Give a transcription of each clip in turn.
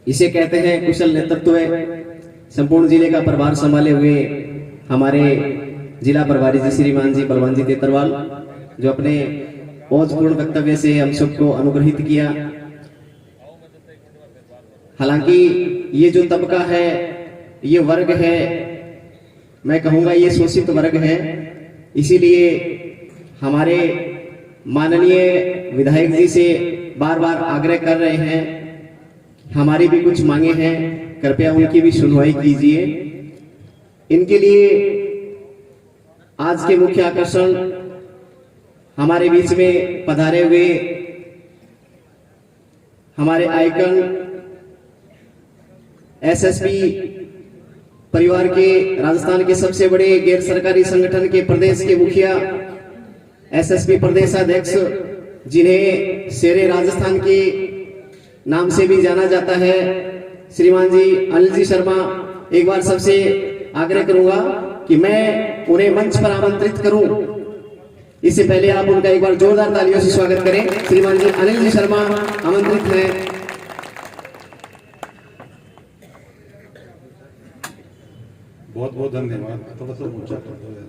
इसे कहते हैं कुशल नेतृत्व। संपूर्ण जिले का प्रभार संभाले हुए हमारे जिला प्रभारी जी श्रीमान जी बलवान जी तेतरवाल, जो अपने ओजपूर्ण वक्तव्य से हम सबको अनुग्रहित किया। हालांकि ये जो तबका है, ये वर्ग है, मैं कहूंगा ये शोषित वर्ग है, इसीलिए हमारे माननीय विधायक जी से बार बार आग्रह कर रहे हैं, हमारी भी कुछ मांगे हैं, कृपया उनकी भी सुनवाई कीजिए। इनके लिए आज के मुख्य आकर्षण हमारे बीच में पधारे हुए हमारे आइकन एसएसपी परिवार के, राजस्थान के सबसे बड़े गैर सरकारी संगठन के प्रदेश के मुखिया, एसएसपी प्रदेशाध्यक्ष, जिन्हें शेरे राजस्थान के नाम से भी जाना जाता है, श्रीमान जी अनिल जी शर्मा। एक बार सबसे आग्रह करूंगा कि मैं उन्हें मंच पर आमंत्रित करूं। इससे पहले आप उनका एक बार जोरदार तालियों से स्वागत करें। श्रीमान जी अनिल जी शर्मा आमंत्रित हैं। बहुत बहुत धन्यवाद। थोड़ा सा ऊंचा कर दो यार।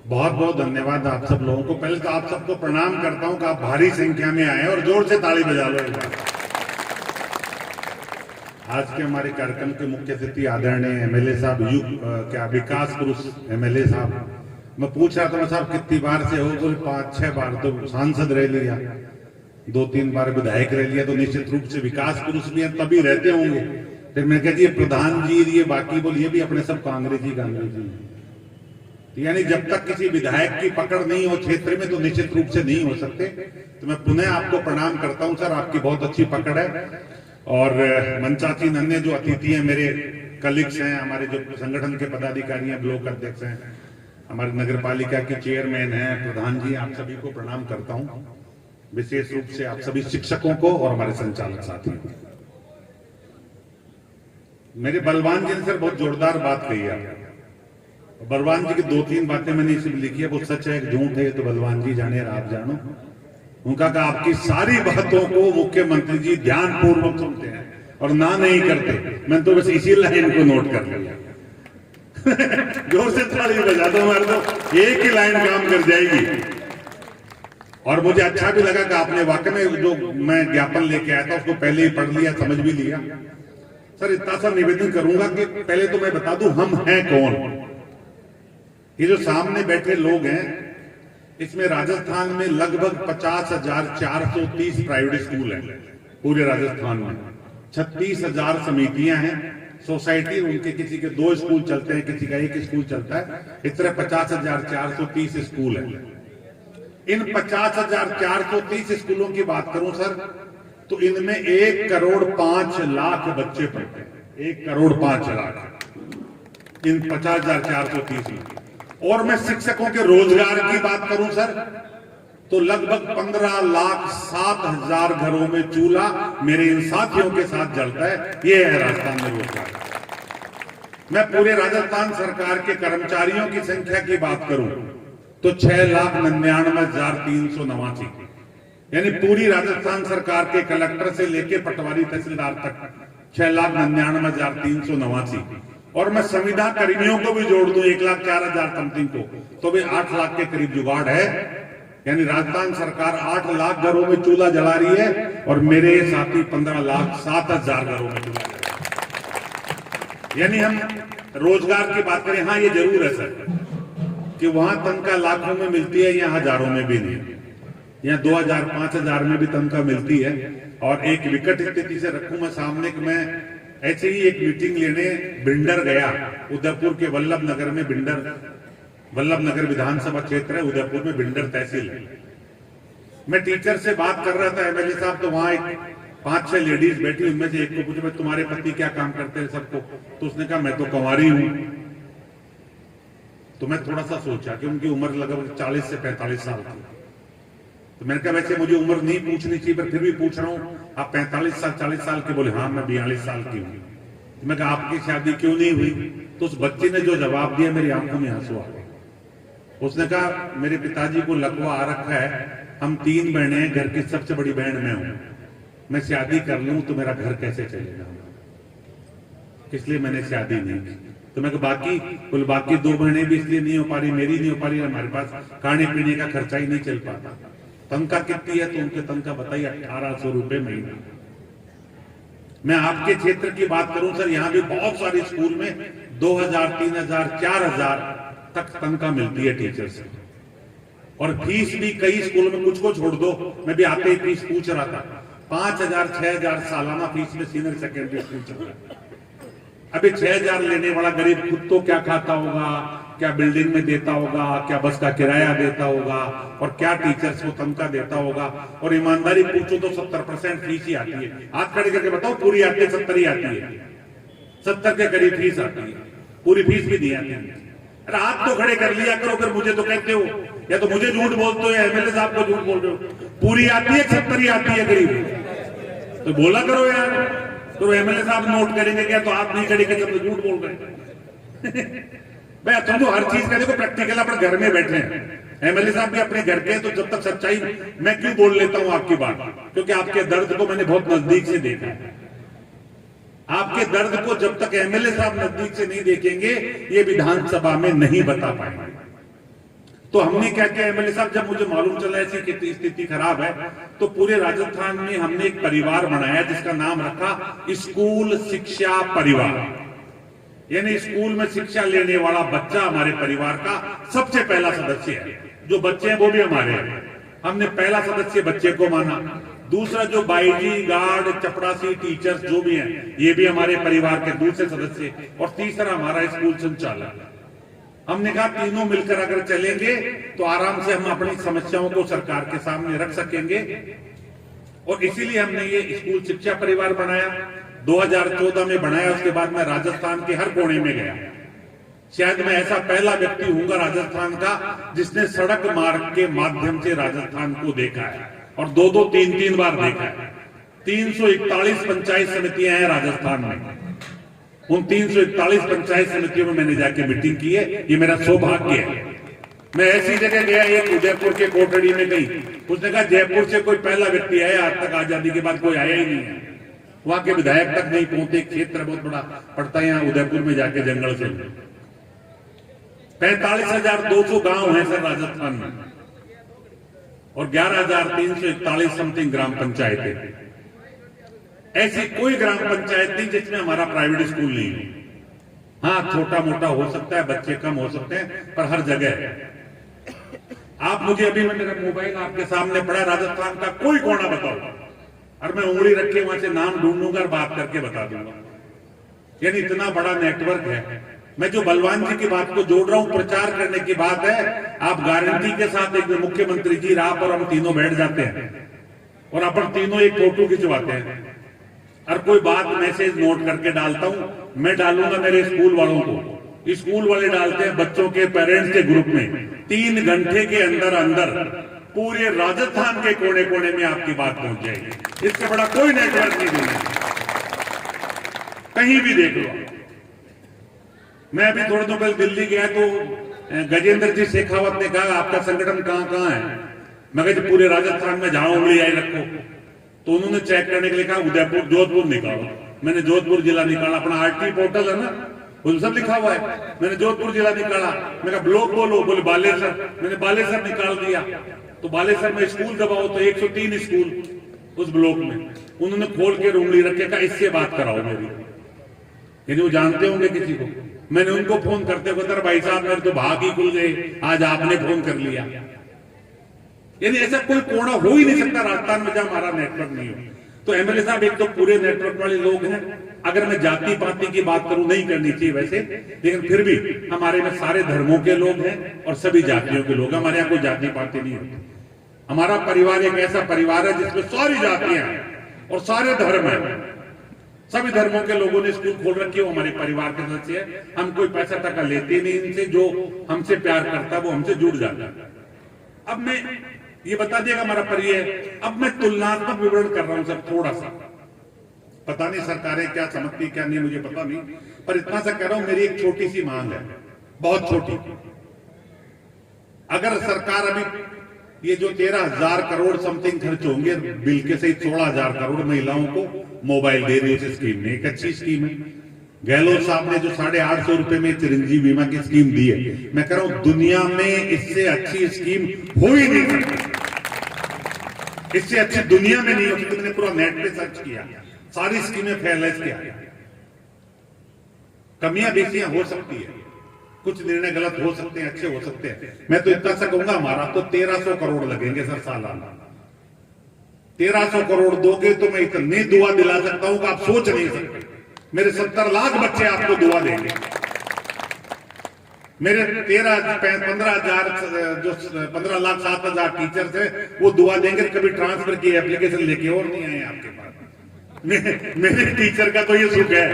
बहुत बहुत धन्यवाद आप सब लोगों को। पहले तो आप सबको प्रणाम करता हूं कि आप भारी संख्या में आए और जोर से ताली बजा लो एक बार। आज के हमारे कार्यक्रम के मुख्य अतिथि आदरणीय एमएलए साहब, क्या विकास पुरुष एमएलए साहब, मैं पूछ रहा था साहब कितनी बार से हो, तो 5-6 बार तो सांसद रह लिया, 2-3 बार विधायक रह लिया, तो निश्चित रूप से विकास पुरुष भी हैं, तभी रहते होंगे। फिर मैं कहती है प्रधान जी, ये बाकी बोलिए भी अपने सब कांग्रेसी यानी जब तक किसी विधायक की पकड़ नहीं हो क्षेत्र में तो निश्चित रूप से नहीं हो सकते। तो मैं पुनः आपको प्रणाम करता हूं सर, आपकी बहुत अच्छी पकड़ है। और मंचासीन अन्य जो अतिथि हैं, मेरे कलीग्स हैं, हमारे जो संगठन के पदाधिकारी हैं, ब्लॉक अध्यक्ष हैं, हमारे नगर पालिका के चेयरमैन हैं, प्रधान जी, आप सभी को प्रणाम करता हूं। विशेष रूप से आप सभी शिक्षकों को और हमारे संचालक साथियों को। मेरे बलवान जी ने सर बहुत जोरदार बात कही है। बलवान जी की 2-3 बातें मैंने इसमें लिखी है, वो सच है झूठ है तो बलवान जी जाने और आप जानो। उनका कहा आपकी सारी बातों को मुख्यमंत्री जी ध्यान पूर्वक सुनते हैं और ना नहीं करते। मैंने तो बस इसी लाइन को नोट कर लिया। जोर से ताली बजा दो, हमारे तो एक ही लाइन काम कर जाएगी। और मुझे अच्छा भी लगा कि आपने वाकई में जो मैं ज्ञापन लेके आया था उसको पहले ही पढ़ लिया, समझ भी लिया। सर इतना सा निवेदन करूंगा कि पहले तो मैं बता दूं हम हैं कौन। ये जो सामने बैठे लोग हैं, इसमें राजस्थान में लगभग 50,430 प्राइवेट स्कूल हैं पूरे राजस्थान में। 36,000 समितियां हैं, सोसाइटी, उनके किसी के 2 स्कूल चलते हैं, किसी का 1 स्कूल चलता है। इस तरह 50,430 स्कूल हैं। इन 50,430 स्कूलों की बात करूं सर, तो इनमें 1,05,00,000 बच्चे पढ़ते हैं। 1,05,00,000 इन 50,430 में। और मैं शिक्षकों के रोजगार की बात करूं सर, तो लगभग 15,07,000 घरों में चूल्हा मेरे इन साथियों के साथ जलता है। ये है राजस्थान में रोजगार। मैं पूरे राजस्थान सरकार के कर्मचारियों की संख्या की बात करूं तो 6,99,389, यानी पूरी राजस्थान सरकार के कलेक्टर से लेकर पटवारी तहसीलदार तक 6,99,389। और मैं संविदा कर्मियों को भी जोड़ दूं 1,04,000 समथिंग को, तो भी 8 लाख के करीब जुगाड़ है। यानी राजस्थान सरकार 8 लाख घरों में चूल्हा जला रही है और मेरे साथी 15,07,000 घरों में चूल्हा जला रहे हैं। यानी हम रोजगार की बात करें, हाँ ये जरूर है सर कि वहां तनख्वाह लाखों में मिलती है, यहाँ हजारों में भी नहीं। यहाँ 2,000-5,000 में भी तनख्वाह मिलती है। और एक विकट स्थिति से रखूं मैं सामने कि मैं ऐसे ही एक मीटिंग लेने बिंडर गया, उदयपुर के वल्लभ नगर में। वल्लभ नगर विधानसभा क्षेत्र है, उदयपुर में बिंडर तहसील है। मैं टीचर से बात कर रहा था, एमएलए साहब, तो वहां एक 5-6 लेडीज बैठी, उनमें से एक को पूछा तुम्हारे पति क्या काम करते हैं सबको, तो उसने कहा मैं तो कुंवारी हूं। तो मैं थोड़ा सा सोचा कि उनकी उम्र लगभग 40 से 45 साल थी। तो मैंने कहा वैसे मुझे उम्र नहीं पूछनी चाहिए, पर फिर भी पूछ रहा हूं, आप 45 साल 40 साल के? बोले हाँ मैं 42 साल की हूं। तो मैं कहा आपकी शादी क्यों नहीं हुई? तो उस बच्चे ने जो जवाब दिया, मेरी आंखों में आंसू आ गए। उसने कहा मेरे पिताजी को लकवा आ रखा है, हम 3 बहनें हैं, घर की सबसे बड़ी बहन मैं हूं, मैं शादी कर लूं तो मेरा घर कैसे चलेगा, इसलिए मैंने शादी नहीं की। तो मैं बाकी 2 बहनें भी इसलिए नहीं हो पा रही, मेरी नहीं हो पा रही, हमारे पास खाने पीने का खर्चा ही नहीं चल पाता। तनख्वाह कितनी है? तो उनके तनख्वाह बताइए 1800 रुपए महीना। मैं आपके क्षेत्र की बात करूं सर, यहां भी बहुत सारे स्कूल में 2000, 3000, 4000 तक तनख्वाह मिलती है टीचर्स की, और फीस भी कई स्कूलों में, कुछ को छोड़ दो, मैं भी आते ही फीस पूछ रहा था, 5000, 6000 सालाना फीस में सीनियर सेकेंडरी स्कूल चल रहा है। अभी 6000 लेने वाला गरीब खुद तो क्या खाता होगा, क्या बिल्डिंग में देता होगा, क्या बस का किराया देता होगा, और क्या टीचर्स को तनख्वाह देता होगा। और ईमानदारी पूछो तो 70% फीस ही आती है। हाथ खड़े करके बताओ, पूरी आती है? 70 ही आती है, 70 के करीब फीस आती है, पूरी फीस भी नहीं आती है। अरे हाथ तो खड़े कर लिया करो, फिर मुझे तो कहते हो, या तो मुझे झूठ बोलते हो या एमएलए साहब को झूठ बोल रहे हो। पूरी आती है, 70 ही आती है करीब, तो बोला करो यार। तो एमएलए साहब नोट करेंगे क्या? तो आप नहीं करेंगे जब झूठ बोल रहे भाई। तुम तो हर चीज का देखो प्रैक्टिकल, अपने घर में बैठे हैं, एमएलए साहब भी अपने घर के हैं, तो जब तक सच्चाई, मैं क्यों बोल लेता हूं आपकी बात, क्योंकि आपके दर्द को मैंने बहुत नजदीक से देखा है। आपके दर्द को जब तक एमएलए साहब नजदीक से नहीं देखेंगे, ये विधानसभा में नहीं बता पाएंगे। तो हमने क्या किया एमएलए साहब, जब मुझे मालूम चला ऐसी स्थिति खराब है, तो पूरे राजस्थान में हमने एक परिवार बनाया जिसका नाम रखा स्कूल शिक्षा परिवार। यानी स्कूल में शिक्षा लेने वाला बच्चा हमारे परिवार का सबसे पहला सदस्य है। जो बच्चे हैं वो भी हमारे हैं, हमने पहला सदस्य बच्चे को माना। दूसरा जो बाईजी, गार्ड, चपरासी, टीचर्स जो भी हैं, ये भी हमारे परिवार के दूसरे सदस्य। और तीसरा हमारा स्कूल संचालक। हमने कहा तीनों मिलकर अगर चलेंगे तो आराम से हम अपनी समस्याओं को सरकार के सामने रख सकेंगे, और इसीलिए हमने ये स्कूल शिक्षा परिवार बनाया। 2014 में बनाया, उसके बाद मैं राजस्थान के हर कोने में गया। शायद मैं ऐसा पहला व्यक्ति हूंगा राजस्थान का जिसने सड़क मार्ग के माध्यम से राजस्थान को देखा है, और 2-2, 3-3 बार देखा है। 341 पंचायत समितियां हैं राजस्थान में, उन 341 पंचायत समितियों में मैंने जाके मीटिंग की है। ये मेरा सौभाग्य है। मैं ऐसी जगह गया, एक उदयपुर के कोटड़ी में गई, उसने कहा जयपुर से कोई पहला व्यक्ति आया, आज तक आजादी के बाद कोई आया ही नहीं है। वहां के विधायक तक नहीं पहुंचे। क्षेत्र बहुत बड़ा पड़ता है यहाँ उदयपुर में जाके, जंगल से 45,200 गांव हैं सर राजस्थान में, और 11,341 समथिंग ग्राम पंचायतें। ऐसी कोई ग्राम पंचायत नहीं जिसमें हमारा प्राइवेट स्कूल नहीं हो। हाँ, छोटा मोटा हो सकता है, बच्चे कम हो सकते हैं, पर हर जगह है। आप मुझे अभी, मेरा मोबाइल आपके सामने पड़ा, राजस्थान का कोई कोना बताओ, और मैं उंगली रख के वहां से नाम ढूंढूंगा और बात करके बता दूंगा। यानी इतना बड़ा नेटवर्क है। मैं जो बलवान जी की बात को जोड़ रहा हूं, प्रचार करने की बात है। आप गारंटी के साथ, एक मुख्यमंत्री जी, आप और हम तीनों बैठ जाते हैं और अपन तीनों एक फोटो खिंचवाते हैं, और कोई बात मैसेज नोट करके डालता हूं, मैं डालूंगा मेरे स्कूल वालों को, स्कूल वाले डालते हैं बच्चों के पेरेंट्स के ग्रुप में। 3 घंटे के अंदर अंदर पूरे राजस्थान के कोने कोने में आपकी बात पहुंच जाएगी। इससे बड़ा कोई नेटवर्क नहीं दुनिया, कहीं भी देख लो। मैं अभी थोड़े दिन पहले दिल्ली गया तो गजेंद्र जी शेखावत ने कहा आपका संगठन कहां कहां है। मैं कहा पूरे राजस्थान में जहां उंगली आई रखो। तो उन्होंने चेक करने के लिए कहा उदयपुर, जोधपुर निकालो। मैंने जोधपुर जिला निकाला, अपना आरटी पोर्टल है ना, उन सब लिखा हुआ है। मैंने जोधपुर जिला निकाला। मैं कहा ब्लॉक बोलो, बोले बालेसर, मैंने बालेसर निकाल दिया। तो बालेसर में स्कूल दबाओ तो 103 स्कूल उस ब्लॉक में। उन्होंने खोल के उंगली रखे, कहा इससे बात कराओ मेरी। यानी वो जानते होंगे किसी को। मैंने उनको फोन करते हुए, भाई साहब मेरे तो भाग ही खुल गए, आज आपने फोन कर लिया। यानी ऐसा कोई कोना हो ही नहीं सकता राजस्थान में जहां हमारा नेटवर्क नहीं हो। तो एमएलए साहब एक तो पूरे नेटवर्क वाले लोग हैं। अगर मैं जाति पाति की बात करूं, नहीं करनी चाहिए वैसे, लेकिन फिर भी हमारे में सारे धर्मों के लोग हैं और सभी जातियों के लोग। हमारे यहाँ कोई जाति पाति नहीं होती। हमारा परिवार एक ऐसा परिवार है जिसमें सारी जातियां और सारे धर्म है। सभी धर्मों के लोगों ने स्कूल खोल रखी है, वो हमारे परिवार के सदस्य है। हम कोई पैसा टका लेते नहीं इनसे। जो हमसे प्यार करता है वो हमसे जुड़ जाता है। अब मैं ये बता दिया हमारा परिचय। अब मैं तुलनात्मक विवरण कर रहा हूं सर, थोड़ा सा। पता नहीं सरकारें क्या समझती क्या नहीं, मुझे पता नहीं, पर इतना सा कह रहा हूं, मेरी एक छोटी सी मांग है, बहुत छोटी। अगर सरकार अभी ये जो 13,000 करोड़ समथिंग खर्च होंगे बिल के सही 16,000 करोड़ महिलाओं को मोबाइल दे रही है उस स्कीम में, एक अच्छी स्कीम है। गहलोत साहब ने जो 850 रुपए में चिरंजीवी बीमा की स्कीम दी है, मैं कह रहा हूं दुनिया में इससे अच्छी स्कीम हो ही नहीं सकती, इससे अच्छी दुनिया में नहीं हो सकती। मैंने पूरा नेट पे सर्च किया, सारी स्कीमें फेयरलेस किया, कमियां बेसियां हो सकती है, कुछ निर्णय गलत हो सकते हैं, अच्छे हो सकते हैं। मैं तो इतना सा कहूंगा हमारा तो 1300 करोड़ लगेंगे सर सालाना। 1300 करोड़ दोगे तो मैं इतनी दुआ दिला सकता हूं कि आप सोच नहीं सकते। मेरे 70 लाख बच्चे आपको दुआ देंगे। मेरे 15,000 जो 15 लाख 7,000 टीचर्स है वो दुआ देंगे। कभी ट्रांसफर की एप्लीकेशन लेके और नहीं आए आपके पास। मेरे टीचर का तो ये सुख है,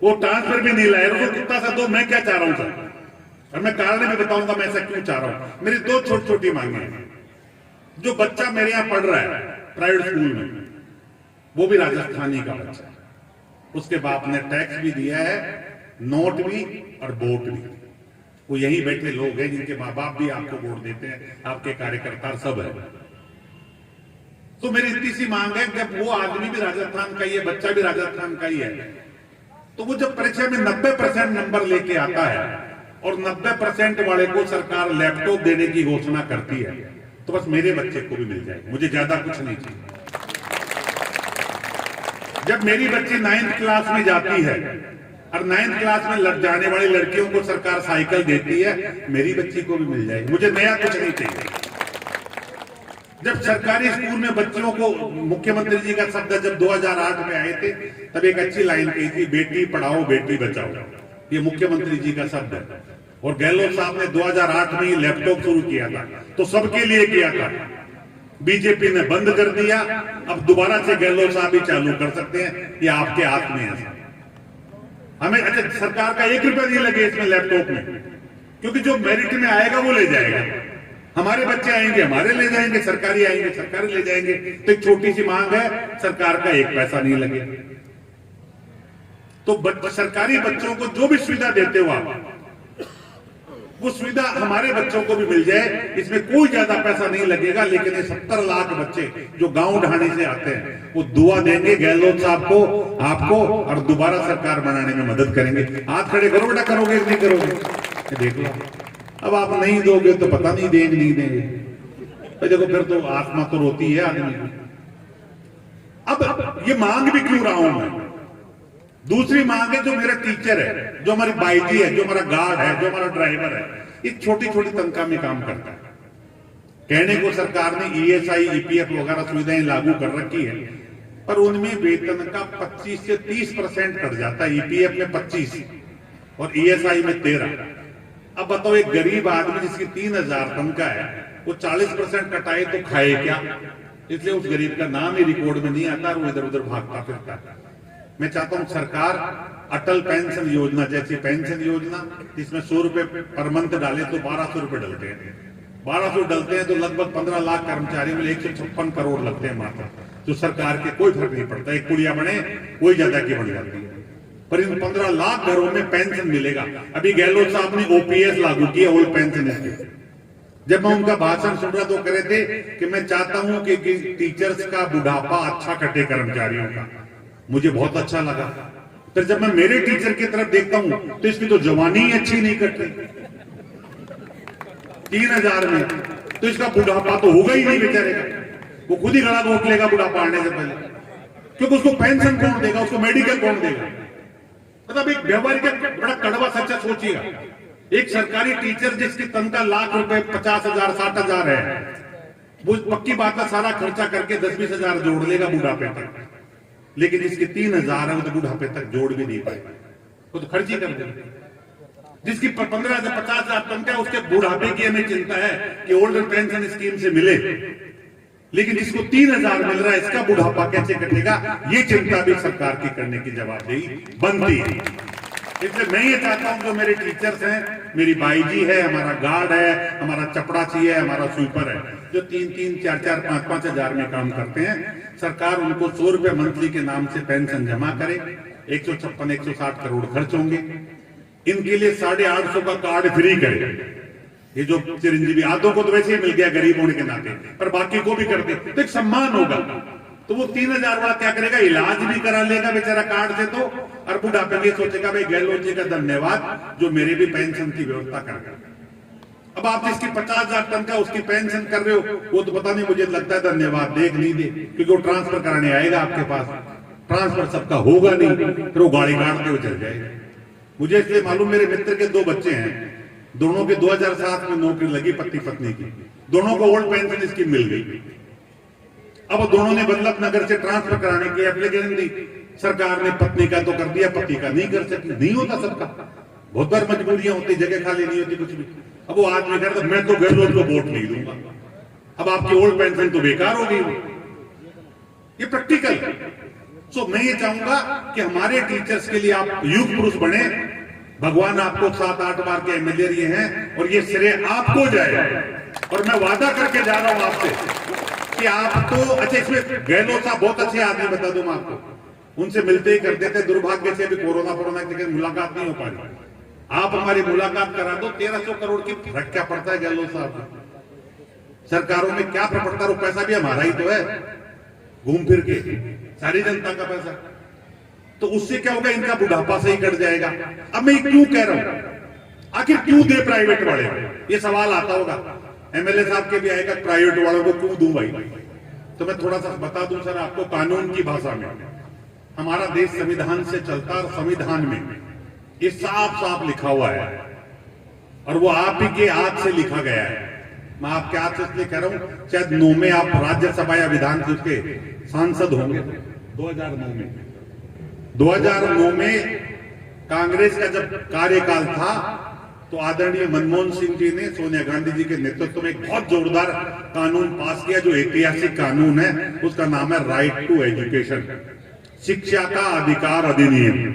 वो ट्रांसफर भी नहीं लाए। वो कितना सा दो, मैं क्या चाह रहा हूं सर, और मैं कारण भी बताऊंगा मैं ऐसा क्यों चाह रहा हूं। मेरी दो छोटी छोटी मांगे हैं। जो बच्चा मेरे यहां पढ़ रहा है प्राइवेट स्कूल में, वो भी राजस्थानी का बच्चा, उसके बाप ने टैक्स भी दिया है, नोट भी और वोट भी। वो यही बैठे लोग हैं जिनके माँ बाप भी आपको वोट देते हैं, आपके कार्यकर्ता सब है। तो मेरी इतनी सी मांग है, जब वो आदमी भी राजस्थान का ही है, बच्चा भी राजस्थान का ही है, तो वो जब परीक्षा में 90% नंबर लेके आता है और 90% वाले को सरकार लैपटॉप देने की घोषणा करती है, तो बस मेरे बच्चे को भी मिल जाए, मुझे ज्यादा कुछ नहीं चाहिए। जब मेरी बच्ची 9th क्लास में जाती है और 9th क्लास में लग जाने वाली लड़कियों को सरकार साइकिल देती है, मेरी बच्ची को भी मिल जाए, मुझे नया कुछ नहीं चाहिए। जब सरकारी स्कूल में बच्चों को, मुख्यमंत्री जी का शब्द जब 2008 में आए थे तब एक अच्छी लाइन कही थी, बेटी पढ़ाओ बेटी बचाओ, ये मुख्यमंत्री जी का शब्द है। और गहलोत साहब ने 2008 में ही लैपटॉप शुरू किया था, तो सबके लिए किया था, बीजेपी ने बंद कर दिया। अब दोबारा से गहलोत साहब ही चालू कर सकते हैं, ये आपके हाथ में है। हमें अच्छा सरकार का 1 रुपया नहीं लगे इसमें लैपटॉप में, क्योंकि जो मेरिट में आएगा वो ले जाएगा। हमारे बच्चे आएंगे हमारे ले जाएंगे, सरकारी आएंगे सरकारी ले जाएंगे। तो एक छोटी सी मांग है, सरकार का 1 पैसा नहीं लगे। तो सरकारी बच्चों को जो भी सुविधा देते हो आप, वो सुविधा हमारे बच्चों को भी मिल जाए, इसमें कोई ज्यादा पैसा नहीं लगेगा। लेकिन ये 70 लाख बच्चे जो गांव ढाणी से आते हैं, वो दुआ देंगे गहलोत साहब को, आपको, और दोबारा सरकार बनाने में मदद करेंगे। हाथ खड़े करो बेटा, करोगे नहीं करोगे देख लो। अब आप नहीं दोगे तो पता नहीं देंगे नहीं देंगे, तो देखो फिर तो आत्मा तो रोती है आदमी की। अब ये मांग भी क्यों रहा हूं मैं? दूसरी मांग है, जो मेरा टीचर है, जो हमारी बाईजी है, जो हमारा गार्ड है, जो हमारा ड्राइवर है, ये छोटी छोटी तनख्वाह में काम करता है। कहने को सरकार ने ESI EPF वगैरह सुविधाएं लागू कर रखी है, पर उनमें वेतन का 25 से 30% कट जाता है। EPF में 25 और ESI में 13। अब बताओ एक गरीब आदमी जिसकी 3,000 तनख्वाह है, वो 40% कटाए तो खाए क्या? इसलिए उस गरीब का नाम ही रिकॉर्ड में नहीं आता और वो इधर उधर भागता फिरता है। मैं चाहता हूं सरकार अटल पेंशन योजना जैसी पेंशन योजना, जिसमें 100 रुपए पर मंथ डाले तो 1200 रुपए डलते हैं। 1200 डलते हैं तो लगभग 15 लाख कर्मचारियों में 156 करोड़ लगते हैं मात्र, जो सरकार के कोई फर्क नहीं पड़ता। एक पुड़िया बने कोई ज्यादा की बन जाती है, पर इन 15 लाख घरों में पेंशन मिलेगा। अभी गहलोत साहब ने OPS लागू किया, ओल्ड पेंशन स्कीम। जब मैं उनका भाषण सुन रहा तो कह रहे थे कि मैं चाहता हूं कि टीचर्स का बुढ़ापा अच्छा कटे कर्मचारियों का, मुझे बहुत अच्छा लगा। फिर जब मैं मेरे टीचर की तरफ देखता हूं तो इसकी तो जवानी ही अच्छी नहीं कट रही, 3,000 में, तो इसका बुढ़ापा तो होगा ही नहीं बेचारे का। वो खुद ही गला घोट लेगा बुढ़ापा आने से पहले, क्योंकि उसको पेंशन कौन देगा, उसको मेडिकल कौन देगा? मतलब एक व्यवहारिक बड़ा कड़वा सच्चा सोचिएगा। एक सरकारी टीचर जिसकी तनख्वाह लाख रुपए 50,000 60,000 है, वो पक्की बात है सारा खर्चा करके 10-20 हजार जोड़ लेगा बुढ़ापे तक, लेकिन इसके 3,000 है वो तो बुढ़ापे तक जोड़ भी नहीं पाएगा, वो तो खर्च ही कर देगा। जिसकी 15 से 50,000 तनख्वाह, उसके बुढ़ापे की हमें चिंता है कि ओल्ड पेंशन स्कीम से मिले, लेकिन जिसको 3,000 मिल रहा है इसका बुढ़ापा कैसे कटेगा, ये चिंता भी सरकार की करने की जवाबदेही बनती है। इसलिए मैं ये चाहता हूं जो मेरे टीचर्स हैं, मेरी बाईजी है, हमारा गार्ड है, हमारा चपड़ासी है, हमारा स्वीपर है, जो 3-3, 4-4, 5-5 हजार में काम करते हैं, सरकार उनको 100 रुपए मंथली के नाम से पेंशन जमा करे। 156-160 करोड़ खर्च होंगे। इनके लिए 850 का कार्ड फ्री करे। ये जो चिरंजीवी आधों को तो वैसे ही मिल गया गरीब होने के नाते, पर बाकी को भी कर दे तो एक सम्मान होगा। तो वो 3,000 वाला क्या करेगा, इलाज भी करा लेगा बेचारा कार्ड से, तो और बुढ़ापे में सोचेगा भाई गहलोत जी का धन्यवाद जो मेरे भी पेंशन की व्यवस्था कर गया। अब आप जिसकी 50,000 टन का उसकी पेंशन कर रहे हो, वो तो पता नहीं, मुझे लगता है धन्यवाद देख नहीं दे, क्योंकि वो ट्रांसफर कराने आएगा आपके पास, ट्रांसफर सबका होगा नहीं, फिर वो गाड़ी काटते हुए चल जाएगा। मुझे इसलिए मालूम, मेरे मित्र के 2 बच्चे हैं, दोनों के 2007 में नौकरी लगी पति पत्नी की, दोनों को ओल्ड पेंशन स्कीम मिल गई। अब दोनों ने बल्लभ नगर से ट्रांसफर कराने की एप्लीकेशन दी, सरकार ने पत्नी का तो कर दिया, पति का नहीं कर सकी। नहीं होता सबका, बहुत बार मजबूरियां होती, जगह खाली नहीं होती, कुछ भी। अब वो आदमी कहता मैं तो गहलोत को वोट नहीं दूंगा, अब आपकी ओल्ड पेंशन तो बेकार हो गई। ये प्रैक्टिकल। सो मैं ये चाहूंगा कि हमारे टीचर्स के लिए आप युग पुरुष बने, भगवान आपको 7-8 बार के एमएलए दिए हैं और ये श्रेय आपको जाए। और मैं वादा करके जा रहा हूं आपसे कि आप तो, अच्छा इसमें गहलोत साहब बहुत अच्छे आदमी, बता दूं आपको, उनसे मिलते ही करते थे, दुर्भाग्य से अभी कोरोना की मुलाकात नहीं हो पा रही। आप हमारी मुलाकात करा दो, 1300 करोड़ की फर्क क्या पड़ता है गहलोत साहब, सरकारों में क्या फर्क पड़ता है, वो पैसा भी हमारा ही तो है, घूम फिर के सारी जनता का पैसा। तो उससे क्या होगा, इनका बुढ़ापा से ही कट जाएगा। अब मैं क्यों कह रहा हूं, आखिर क्यों दे प्राइवेट वाले, ये सवाल आता होगा, एमएलए साहब के भी आएगा, प्राइवेट वालों को क्यों दूं भाई। तो मैं थोड़ा सा बता दूं सर आपको, कानून की भाषा में, हमारा देश संविधान से चलता है और संविधान में ये साफ साफ लिखा हुआ है, और वो आप ही के हाथ से लिखा गया है। मैं आपके हाथ से इसलिए कह रहा हूं, शायद 9 में आप राज्यसभा या विधान के सांसद होंगे, 2009 में कांग्रेस का जब कार्यकाल था तो आदरणीय मनमोहन सिंह जी ने सोनिया गांधी जी के नेतृत्व में एक बहुत जोरदार कानून पास किया, जो ऐतिहासिक कानून है, उसका नाम है राइट टू एजुकेशन, शिक्षा का अधिकार अधिनियम।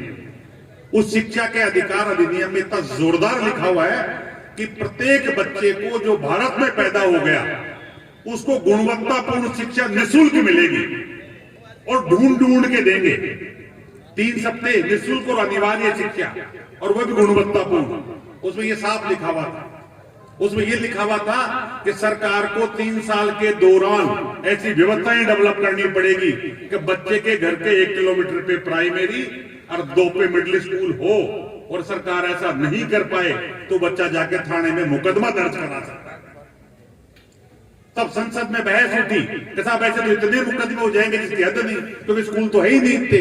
उस शिक्षा के अधिकार अधिनियम में इतना जोरदार लिखा हुआ है कि प्रत्येक बच्चे को जो भारत में पैदा हो गया उसको गुणवत्तापूर्ण शिक्षा निःशुल्क मिलेगी और ढूंढ ढूंढ के देंगे। 3 सप्ताह निःशुल्क और अनिवार्य शिक्षा, और वह भी गुणवत्तापूर्ण। उसमें यह साफ लिखा हुआ था, उसमें यह लिखा हुआ था कि सरकार को 3 साल के दौरान ऐसी व्यवस्थाएं डेवलप करनी पड़ेगी कि बच्चे के घर के 1 किलोमीटर पे प्राइमरी और 2 पे मिडिल स्कूल हो, और सरकार ऐसा नहीं कर पाए तो बच्चा जाके थाने में मुकदमा दर्ज करा सकता है। तब संसद में बहस उठी कि साहब ऐसे तो इतने मुकदमे हो जाएंगे जिसकी हद नहीं, क्योंकि स्कूल तो है ही नहीं थे।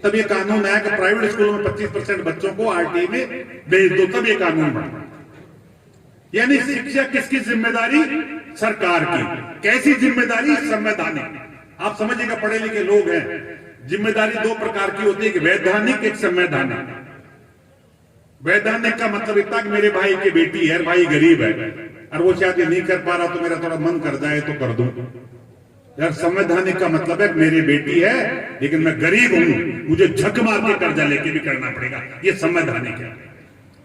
तब ये कानून आया कि प्राइवेट स्कूलों में 25% बच्चों को आरटीई में भेज दो, तब ये कानून बना। यानी शिक्षा किसकी जिम्मेदारी, सरकार की। कैसी जिम्मेदारी, संवैधानिक। आप समझिएगा, पढ़े लिखे लोग हैं, जिम्मेदारी 2 प्रकार की होती है, एक वैधानिक, एक संवैधानिक। वैधानिक का मतलब इतना कि मेरे भाई की बेटी है, भाई गरीब है और वो शायद नहीं कर पा रहा, तो मेरा थोड़ा मन कर जाए तो कर दूं। यार संवैधानिक का मतलब है मेरी बेटी है लेकिन मैं गरीब हूं, मुझे झक मार के कर्जा लेके भी करना पड़ेगा, ये संवैधानिक है।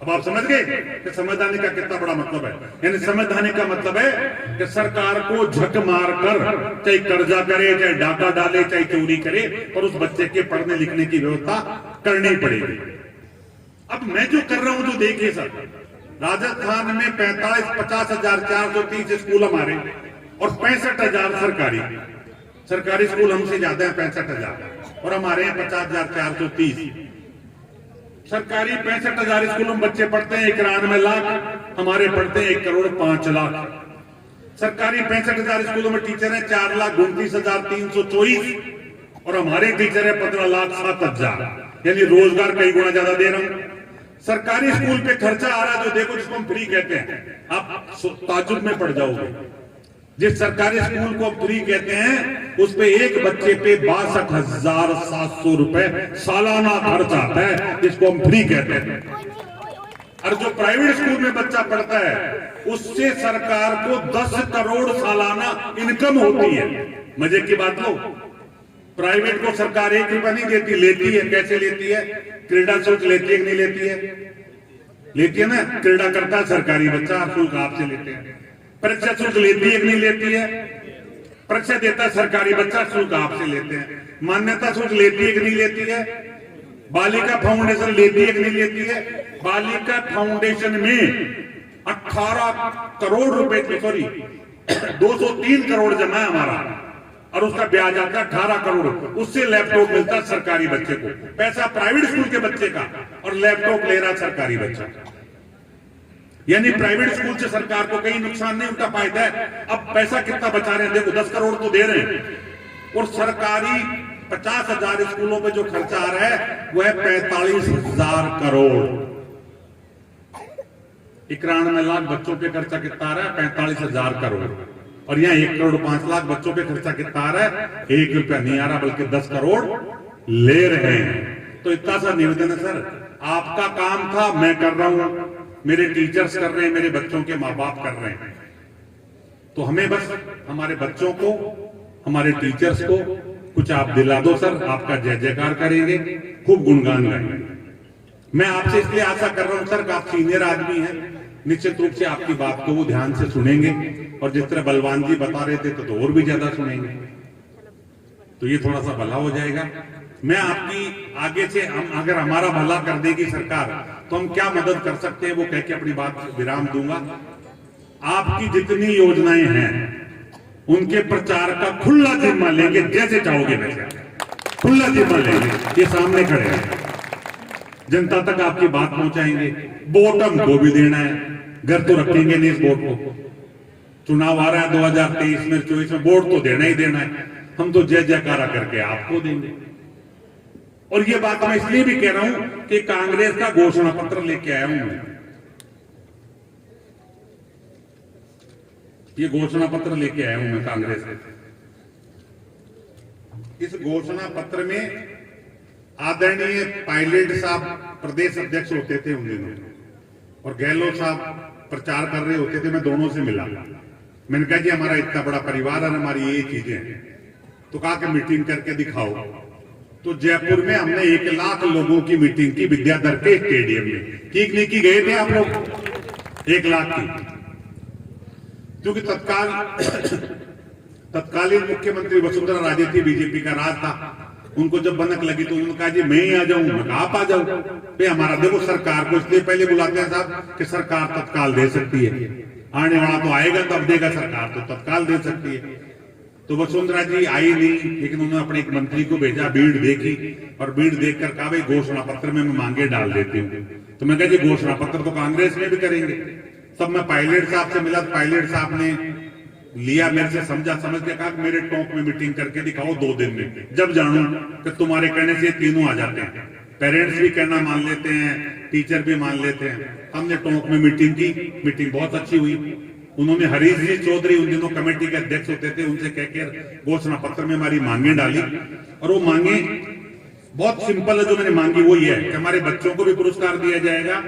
अब आप समझ गए कि संवैधानिक का कितना बड़ा मतलब है। यानी संवैधानिक का मतलब है कि सरकार को झक मार कर चाहे कर्जा करे, चाहे डाका डाले, चाहे चोरी करे, पर उस बच्चे के पढ़ने लिखने की व्यवस्था करनी पड़ेगी। अब मैं जो कर रहा हूं, जो देखिए सर, राजस्थान में 50,430 स्कूल हमारे और 65,000 सरकारी स्कूल हमसे ज्यादा है, 65,000, और हमारे यहाँ 50,430 सरकारी। 65,000 स्कूलों में बच्चे पढ़ते हैं, 91 लाख, हमारे पढ़ते हैं 1,05,00,000। सरकारी 65,000 स्कूलों में टीचर है 4,29,324 और हमारे टीचर है 15,07,000, यानी रोजगार कई गुना ज्यादा दे रहा हूं। सरकारी स्कूल पे खर्चा आ रहा है जो देखो, जिसको हम फ्री कहते हैं, आप ताजुब में पड़ जाओगे। जिस सरकारी स्कूल को फ्री कहते हैं उस पे एक बच्चे पे 62,700 रुपए सालाना खर्च आता है, जिसको हम फ्री कहते हैं। और जो प्राइवेट स्कूल में बच्चा पढ़ता है उससे सरकार को 10 करोड़ सालाना इनकम होती है। मजे की बात लो, प्राइवेट को सरकार 1 रुपया नहीं देती, लेती है। कैसे लेती है? क्रीड़ा शुल्क लेती है कि नहीं लेती है? लेती है ना, क्रीड़ा करता है सरकारी बच्चा, शुल्क आपसे लेते हैं। परीक्षा शुल्क लेती है कि नहीं लेती है? परीक्षा देता है सरकारी बच्चा, शुल्क आपसे लेते हैं। मान्यता शुल्क लेती है कि नहीं लेती है? बालिका फाउंडेशन लेती है कि नहीं लेती है? बालिका फाउंडेशन में 18 करोड़ रुपए की, सॉरी 203 करोड़ जमा है हमारा, और उसका ब्याज आता है 18 करोड़। उससे लैपटॉप मिलता है सरकारी बच्चे को, पैसा प्राइवेट स्कूल के बच्चे का, और लैपटॉप ले रहा सरकारी बच्चा। यानी प्राइवेट स्कूल से सरकार को कहीं नुकसान नहीं, उनका फायदा है। अब पैसा कितना बचा रहे हैं देखो, 10 करोड़ तो दे रहे हैं, और सरकारी 50,000 स्कूलों पे जो खर्चा आ रहा है वो है 45,000 करोड़। 91 लाख बच्चों पे खर्चा कितना आ रहा है? 45,000 करोड़। और यहाँ 1 करोड़ 5 लाख बच्चों पे खर्चा कितना आ रहा है? 1 रुपया नहीं आ रहा, बल्कि 10 करोड़ ले रहे हैं। तो इतना सा निवेदन है सर, आपका काम था, मैं कर रहा हूं, मेरे टीचर्स कर रहे हैं, मेरे बच्चों के माँ बाप कर रहे हैं। तो हमें बस हमारे बच्चों को, हमारे टीचर्स को कुछ आप दिला दो सर, आपका जय जयकार करेंगे, खूब गुणगान गाएंगे। मैं आपसे इसलिए आशा कर रहा हूं सर कि आप सीनियर आदमी हैं, निश्चित रूप से आपकी बात को वो ध्यान से सुनेंगे, और जिस तरह बलवान जी बता रहे थे तो और भी ज्यादा सुनेंगे, तो ये थोड़ा सा भला हो जाएगा। मैं आपकी आगे से अगर हमारा भला कर देगी सरकार तो हम क्या मदद कर सकते हैं वो कह के अपनी बात विराम दूंगा। आपकी जितनी योजनाएं हैं उनके प्रचार का खुला जिम्मा लेंगे, जैसे चाहोगे वैसे खुला जिम्मा लेंगे। ये सामने खड़े हैं, जनता तक आपकी बात पहुंचाएंगे। वोट हमको भी देना है, घर तो रखेंगे नहीं इस वोट को। चुनाव आ रहा है 2023 में, 24 में, वोट तो देना ही देना है। हम तो जय जयकारा करके आपको देंगे। और ये बात मैं इसलिए भी कह रहा हूं कि कांग्रेस का घोषणा पत्र लेके आया हूं मैं। ये घोषणा पत्र लेके आया हूं मैं कांग्रेस से। इस घोषणा पत्र में आदरणीय पायलट साहब प्रदेश अध्यक्ष होते थे उन दिनों, और गहलोत साहब प्रचार कर रहे होते थे। मैं दोनों से मिला, मैंने कहा जी हमारा इतना बड़ा परिवार है, हमारी ये चीजें हैं, तो कहा कि मीटिंग करके दिखाओ। तो जयपुर में हमने 1 लाख लोगों की मीटिंग की विद्याधर के स्टेडियम में। ठीक नहीं की गए थे आप लोग? 1 लाख की, क्योंकि तत्कालीन मुख्यमंत्री वसुंधरा राजे थी, बीजेपी का राज था। उनको जब बनक लगी तो उन्होंने कहा जी मैं ही आ जाऊं। मैं कहा आप आ जाओ भाई, हमारा देखो सरकार को इसलिए पहले बुलाते हैं साहब कि सरकार तत्काल दे सकती है, आने वाला तो आएगा तब देगा, सरकार तो तत्काल दे सकती है। तो वसुंधरा जी आई नहीं, लेकिन उन्होंने अपने एक मंत्री को भेजा, भीड़ देखी, और भीड़ देखकर कहा भाई घोषणा पत्र में मैं मांगे डाल देती हूँ। तो मैं कहा जी घोषणा पत्र तो कांग्रेस में भी करेंगे। तब मैं पायलट साहब से मिला, पायलट साहब ने लिया मेरे से, समझा, समझ के कहा मेरे टोंक में मीटिंग करके दिखाओ 2 दिन में, जब जानू कि तुम्हारे कहने से तीनों आ जाते हैं। पेरेंट्स भी कहना मान लेते हैं, टीचर भी मान लेते हैं। हमने टोंक में मीटिंग की, मीटिंग बहुत अच्छी हुई। उन्होंने हरीश जी चौधरी उन दिनों कमेटी के अध्यक्ष होते थे, उनसे कहकर घोषणा पत्र में हमारी मांगे डाली। और वो मांगे बहुत सिंपल है, जो मैंने मांगी वो ये है कि हमारे बच्चों को भी पुरस्कार दिया जाएगा,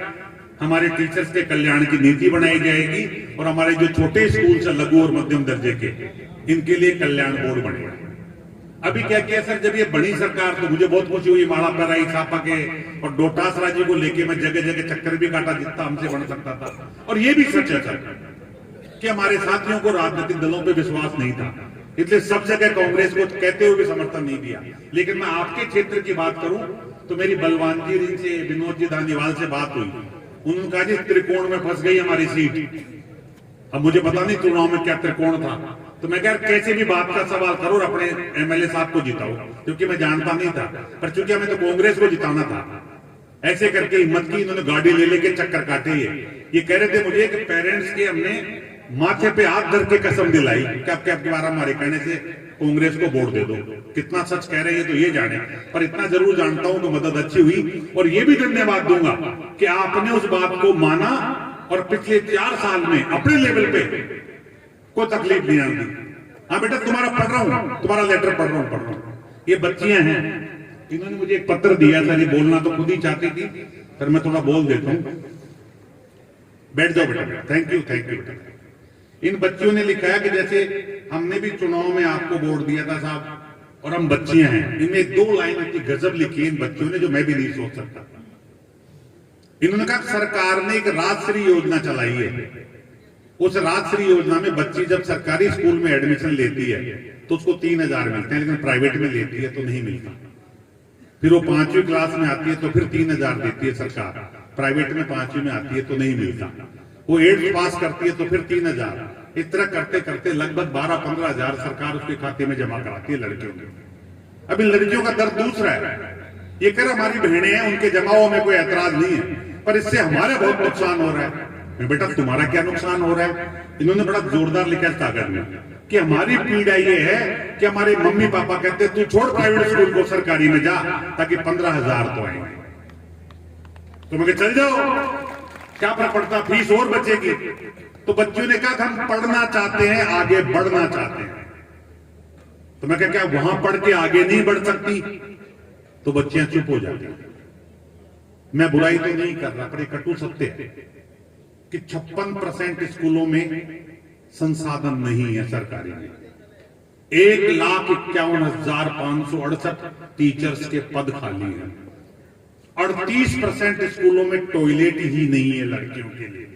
हमारे टीचर्स के कल्याण की नीति बनाई जाएगी, और हमारे जो छोटे स्कूल से लघु और मध्यम दर्जे के, इनके लिए कल्याण बोर्ड बनेगा। अभी क्या किया सर, जब ये बड़ी सरकार, तो मुझे बहुत खुशी हुई, माड़ा पैराई छापा के और डोटासरा जी को लेके मैं जगह जगह चक्कर भी काटा जितना हमसे बन सकता था। और ये भी सच है सर कि हमारे साथियों को राजनीतिक दलों पे विश्वास नहीं था, इसलिए सब जगह कांग्रेस को कहते हुए भी समर्थन नहीं दिया। लेकिन मैं आपके क्षेत्र की बात करूं तो मेरी बलवान जी से, विनोद जी धानीवाल से बात हुई। उन्होंने कहा जी त्रिकोण में फंस गई हमारी सीट। अब मुझे पता नहीं चुनाव में क्या त्रिकोण था, तो मैं कह कैसे भी बात का सवाल करो और अपने एमएलए साहब को जिताओ, क्योंकि मैं जानता नहीं था, पर चूंकि हमें तो कांग्रेस को जिताना था। ऐसे करके हिम्मत की, इन्होंने गाड़ी ले लेके चक्कर काटे। ये कह रहे थे मुझे कि पेरेंट्स के हमने माथे पे हाथ धर के कसम दिलाई कि आपके बार हमारे कहने से कांग्रेस को वोट दे दो। कितना सच कह रहे हैं तो ये जाने, पर इतना जरूर जानता हूं कि मदद अच्छी हुई। और ये भी धन्यवाद दूंगा कि आपने उस बात को माना, और पिछले 4 साल में अपने लेवल पे कोई तकलीफ नहीं आती। हाँ बेटा तुम्हारा पढ़ रहा हूं, तुम्हारा लेटर पढ़ रहा हूं। ये बच्चियां हैं, इन्होंने मुझे एक पत्र दिया था, ये बोलना तो खुद ही चाहती थी, पर मैं थोड़ा बोल देता हूं। बैठ जाओ बेटा, थैंक यू बेटा। इन बच्चियों ने लिखा है कि जैसे हमने भी चुनाव में आपको वोट दिया था साहब, और हम बच्चियां हैं। इनमें 2 लाइन की गजब लिखी इन बच्चियों ने, जो मैं भी नहीं सोच सकता। इन्होंने कहा सरकार ने एक राजश्री योजना चलाई है। उस राजश्री योजना में बच्ची जब सरकारी स्कूल में एडमिशन लेती है तो उसको 3,000 मिलते हैं, लेकिन प्राइवेट में लेती है तो नहीं मिलता। फिर वो 5वीं क्लास में आती है तो फिर 3,000 देती है सरकार, प्राइवेट में 5वीं में आती है तो नहीं मिलता। वो 8th पास करती है तो फिर 3,000, इस तरह करते करते लगभग 12-15 हजार सरकार उसके खाते में जमा कराती है लड़कियों में। अभी लड़कियों का दर्द दूसरा है, ये कह रहा हमारी बहनें हैं, उनके जमाओं में कोई ऐतराज नहीं है, पर इससे हमारा बहुत नुकसान हो रहा है। बेटा तुम्हारा क्या नुकसान हो रहा है? इन्होंने बड़ा जोरदार लिखा है कागज में कि हमारी पीड़ा ये है कि हमारे मम्मी पापा कहते तू छोड़ प्राइवेट स्कूल को, सरकारी में जा, ताकि 15,000 तो आएंगे। तो मैं चल जाओ, क्या फर्क पड़ता, फीस और बचेगी। तो बच्चों ने कहा हम पढ़ना चाहते हैं, आगे बढ़ना चाहते हैं। तो मैं क्या वहां पढ़ के आगे नहीं बढ़ सकती? तो बच्चियां चुप हो जाती। मैं बुराई तो नहीं कर रहा, पर एक कटु सत्य है कि 56% स्कूलों में संसाधन नहीं है सरकारी में। 1,51,568 टीचर्स के पद खाली हैं। 38% स्कूलों में टॉयलेट ही नहीं है लड़कियों के लिए।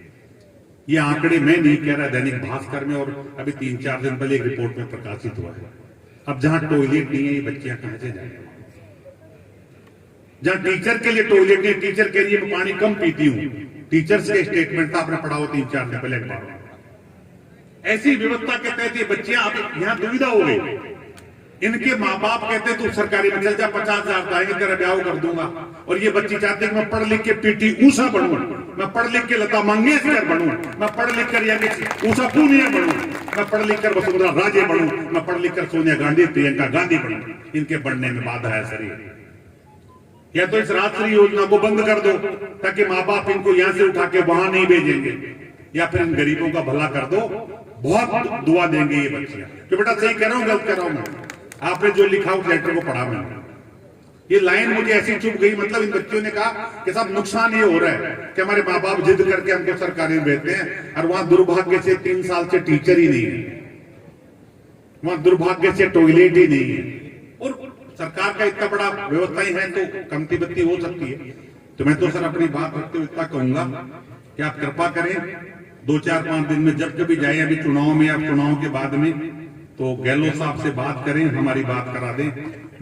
ये आंकड़े मैं नहीं कह रहा, दैनिक भास्कर में और अभी 3-4 दिन पहले एक रिपोर्ट में प्रकाशित हुआ है। अब जहां टॉयलेट नहीं है, ये बच्चियां कहां से जाएंगी? जहां टीचर के लिए टॉयलेट नहीं, टीचर के लिए मैं पानी कम पीती हूं, टीचर्स के स्टेटमेंट था, आपने पढ़ा हो 3-4 दिन पहले अखबार में। ऐसी व्यवस्था के तहत ये बच्चियां, अब यहां दुविधा हो गई। इनके माँ बाप कहते तू सरकारी में चल जा, 50,000 आएंगे, तेरा ब्याह कर दूंगा। और ये बच्ची चाहती कि मैं पढ़ लिख के पीटी ऊषा बनूं, मैं पढ़ लिख के लता मंगेशकर बनूं, मैं पढ़ लिख कर यानी ऊषा पूनिया बनूं, मैं पढ़ लिख कर वसुंधरा राजे बनूं, मैं पढ़ लिख कर सोनिया गांधी, प्रियंका गांधी बनूं। इनके बढ़ने में बाधा है शरीर। या तो इस राष्ट्रीय योजना को बंद कर दो ताकि माँ बाप इनको यहां से उठा के वहां नहीं भेजेंगे, या फिर इन गरीबों का भला कर दो, बहुत दुआ देंगे ये बच्चियां। तो बेटा सही कह रहा हूं, गलत कर रहा हूं मैं? आपने जो लिखा उस लेटर को पढ़ा मैंने, ये लाइन मुझे ऐसी चुप गई। मतलब इन बच्चों ने कहा कि साहब नुकसान ये हो रहा है कि हमारे माँ बाप जिद करके हमको सरकारी में भेजते हैं, और वहां दुर्भाग्य से 3 साल से टीचर ही नहीं है, वहां दुर्भाग्य से टॉयलेट ही नहीं है। और सरकार का इतना बड़ा व्यवस्थाएं है तो कमती बत्ती हो सकती है। तो मैं तो सर अपनी बात रखते हुए इतना कहूंगा कि आप कृपा करें 2-4-5 दिन में जब कभी जाए, अभी चुनाव में या चुनाव के बाद में, तो गहलोत साहब से बात करें, हमारी बात करा दें।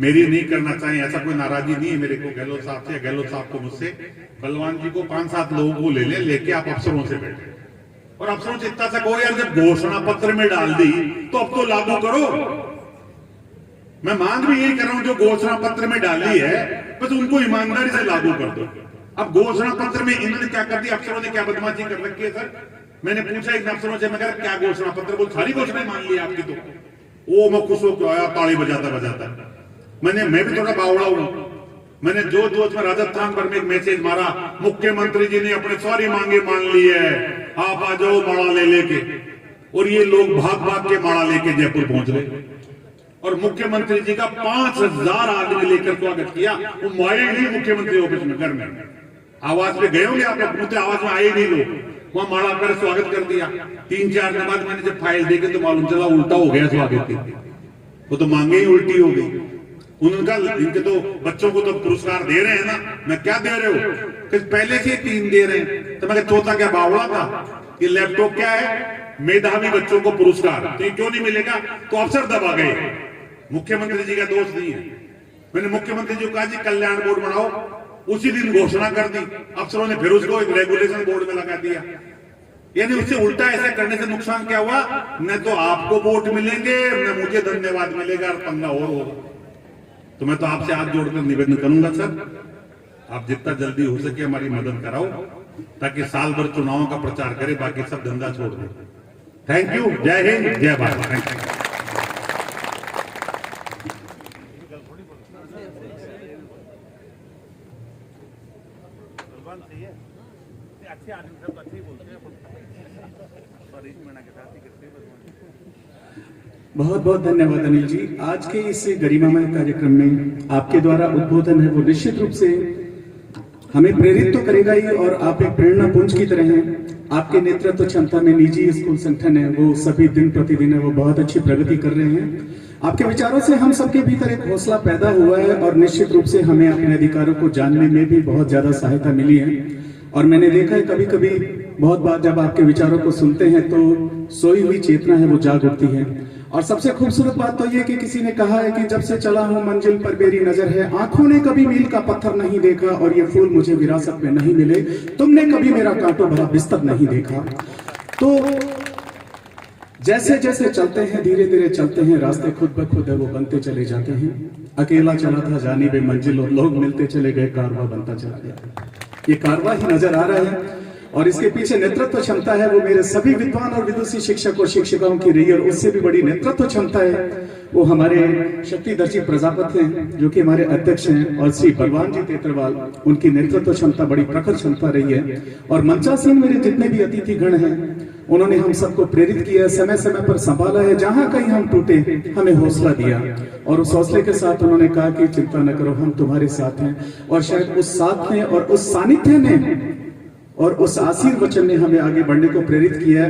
मेरी नहीं करना चाहें, ऐसा कोई नाराजगी नहीं है मेरे को गहलोत साहब से, गहलोत साहब को मुझसे। बलवान जी को 5-7 लोगों को ले लेके आप अफसरों से बैठे, और अफसरों से इतना सा कहो यार जब घोषणा पत्र में डाल दी तो अब तो लागू करो। मैं मांग भी यही कर रहा हूं, जो घोषणा पत्र में डाली है बस उनको ईमानदारी से लागू कर दो। अब घोषणा पत्र में इन्होंने क्या कर दिया, अफसरों ने क्या बदमाशी कर रखी है सर? मैंने पूछा इन अफसरों से, मैं कह क्या घोषणा पत्र, बोल सारी घोषणाएं मान ली आपकी। तो वो मैं खुश होकर आया, ताली बजाता बजाता। मैं भी थोड़ा बावड़ा हूं। मैंने जो उसमें राजस्थान भर में एक मैसेज मारा, मुख्यमंत्री जी ने अपने सारी मांगे मान ली है, आप आ जाओ माड़ा ले लेके। और ये लोग भाग भाग के माड़ा लेके जयपुर पहुंच गए, और मुख्यमंत्री जी का 5,000 आदमी लेकर स्वागत किया। वो मारे नहीं मुख्यमंत्री ऑफिस में, घर में आवाज पे गए होंगे आप लोग, मुझे आवाज में आए नहीं लोग, वहां माड़ा कर स्वागत कर दिया। 3-4 दिन बाद मैंने जब फाइल देखी तो मालूम चला उल्टा हो गया स्वागत की, वो तो मांगे ही उल्टी हो गई। उनका इनके तो बच्चों को तो पुरस्कार दे रहे हैं ना, मैं क्या दे रहे हो? पहले से 3 दे रहे हैं, तो मैं चौथा क्या बावड़ा था? ये लैपटॉप क्या है? मेधावी बच्चों को पुरस्कार, तो ये क्यों नहीं मिलेगा? तो अफसर दबा गए। मुख्यमंत्री जी का दोष नहीं है। मैंने मुख्यमंत्री जी को कहा जी कल्याण बोर्ड बनाओ, उसी दिन घोषणा कर दी, अफसरों ने फिर उसको एक रेगुलेशन बोर्ड में लगा दिया। यानी उससे उल्टा ऐसा करने से नुकसान क्या हुआ? न तो आपको वोट मिलेंगे, न मुझे धन्यवाद मिलेगा, और पंगा और होगा। तो मैं तो आपसे हाथ जोड़कर निवेदन करूंगा सर, आप जितना जल्दी हो सके हमारी मदद कराओ, ताकि साल भर चुनावों का प्रचार करें, बाकी सब धंधा छोड़ दें। थैंक यू, जय हिंद, जय भारत। Thank you. बहुत बहुत धन्यवाद अनिल जी। आज के इस गरिमामय कार्यक्रम में आपके द्वारा उद्बोधन है वो निश्चित रूप से हमें प्रेरित तो करेगा ही, और आप एक प्रेरणा पुंज की तरह हैं। आपके नेतृत्व क्षमता में निजी स्कूल संगठन है वो सभी दिन प्रतिदिन है वो बहुत अच्छी प्रगति कर रहे हैं। आपके विचारों से हम सबके भीतर एक हौसला पैदा हुआ है, और निश्चित रूप से हमें अपने अधिकारों को जानने में भी बहुत ज्यादा सहायता मिली है। और मैंने देखा है कभी कभी बहुत बार जब आपके विचारों को सुनते हैं तो सोई हुई चेतना है वो जाग उठती है। और सबसे खूबसूरत बात तो ये कि किसी ने कहा है कि जब से चला हूं मंजिल पर मेरी नजर है, आंखों ने कभी मील का पत्थर नहीं देखा और ये फूल मुझे विरासत में नहीं मिले, तुमने कभी मेरा कांटों भरा बिस्तर नहीं देखा। तो जैसे जैसे चलते हैं, धीरे धीरे चलते हैं, रास्ते खुद ब खुद है वो बनते चले जाते हैं। अकेला चला था जानिबे मंजिल और लोग मिलते चले गए, कारवां बनता चला गया। ये कारवां ही नजर आ रहा है और इसके पीछे नेतृत्व क्षमता है वो मेरे सभी विद्वान और विदुषी शिक्षक और शिक्षिकाओं की रही, और उससे भी बड़ी नेतृत्व क्षमता है वो हमारे शक्तिधर जी प्रजापति हैं जो कि हमारे अध्यक्ष हैं, और श्री बलवान जी तेतरवाल, उनकी नेतृत्व क्षमता बड़ी प्रखर क्षमता रही है। और मंचासीन मेरे जितने भी अतिथि गण हैं उन्होंने हम सबको प्रेरित किया, समय समय पर संभाला है, जहां कहीं हम टूटे हमें हौसला दिया, और उस हौसले के साथ उन्होंने कहा कि चिंता न करो हम तुम्हारे साथ हैं। और शायद उस साथ ने और उस सानिध्य ने और उस आशीर्वचन ने हमें आगे बढ़ने को प्रेरित किया है।